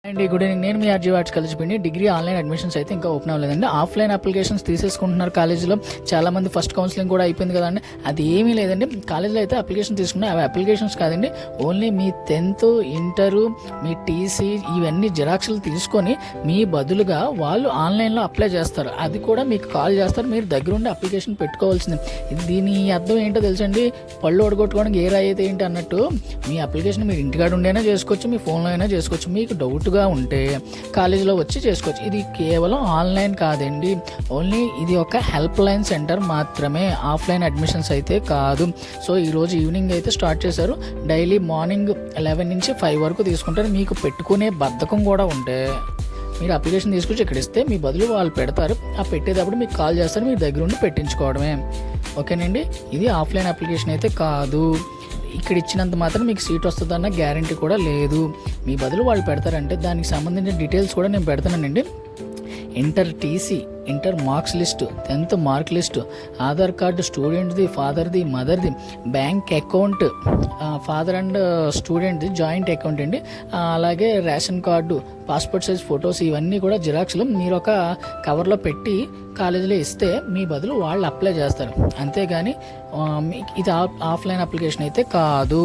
అండి good evening. నేను మీ RG arts college పిండి. డిగ్రీ ఆన్లైన్ అడ్మిషన్స్ అయితే ఇంకా ఓపెన్ అవ్వలేదండి. ఆఫ్లైన్ అప్లికేషన్స్ తీసేసుకుంటున్నారు కాలేజీలో. చాలామంది ఫస్ట్ కౌన్సిలింగ్ కూడా అయిపోయింది కదండి. అది ఏమీ లేదండి. కాలేజీలో అయితే అప్లికేషన్ తీసుకున్నారు. అవి అప్లికేషన్స్ కాదండి, ఓన్లీ మీ 10th ఇంటరు మీ టీసీ ఇవన్నీ జిరాక్స్లు తీసుకొని మీ బదులుగా వాళ్ళు ఆన్లైన్లో అప్లై చేస్తారు. అది కూడా మీకు కాల్ చేస్తారు, మీరు దగ్గరుండి అప్లికేషన్ పెట్టుకోవాల్సింది. దీని అర్థం ఏంటో తెలుసండి, పళ్ళు ఒడగొట్టుకోవడానికి ఏ రాయి అయితే ఏంటి అన్నట్టు మీ అప్లికేషన్ మీరు ఇంటికాడ ఉండైనా చేసుకోవచ్చు, మీ ఫోన్లో అయినా చేసుకోవచ్చు. మీకు డౌట్గా ఉంటే కాలేజీలో వచ్చి చేసుకోవచ్చు. ఇది కేవలం ఆన్లైన్ కాదండి, ఓన్లీ ఇది ఒక హెల్ప్ లైన్ సెంటర్ మాత్రమే, ఆఫ్లైన్ అడ్మిషన్స్ అయితే కాదు. సో ఈరోజు ఈవినింగ్ అయితే స్టార్ట్ చేశారు. డైలీ మార్నింగ్ 11 నుంచి 5 వరకు తీసుకుంటారు. మీకు పెట్టుకునే బద్ధకం కూడా ఉంటే మీరు అప్లికేషన్ తీసుకొచ్చి ఇక్కడ ఇస్తే మీ బదులు వాళ్ళు పెడతారు. ఆ పెట్టేటప్పుడు మీకు కాల్ చేస్తారు, మీ దగ్గర ఉండి పెట్టించుకోవడమే. ఓకేనండి, ఇది ఆఫ్లైన్ అప్లికేషన్ అయితే కాదు. ఇక్కడ ఇచ్చినంత మాత్రం మీకు సీట్ వస్తుందన్న గ్యారంటీ కూడా లేదు. మీ బదులు వాళ్ళు పెడతారంటే దానికి సంబంధించిన డీటెయిల్స్ కూడా నేను పెడతానండి. Inter TC, inter marks list, 10th mark list, Aadhaar card స్టూడెంట్ది, ఫాదర్ది, మదర్ది, బ్యాంక్ అకౌంట్, ఫాదర్ అండ్ స్టూడెంట్ది జాయింట్ అకౌంట్ అండి, అలాగే ration card, passport size photos, ఇవన్నీ కూడా జిరాక్స్లు మీరు ఒక కవర్లో పెట్టి కాలేజీలో ఇస్తే మీ బదులు వాళ్ళు అప్లై చేస్తారు. అంతేగాని ఇది ఆఫ్లైన్ అప్లికేషన్ అయితే కాదు.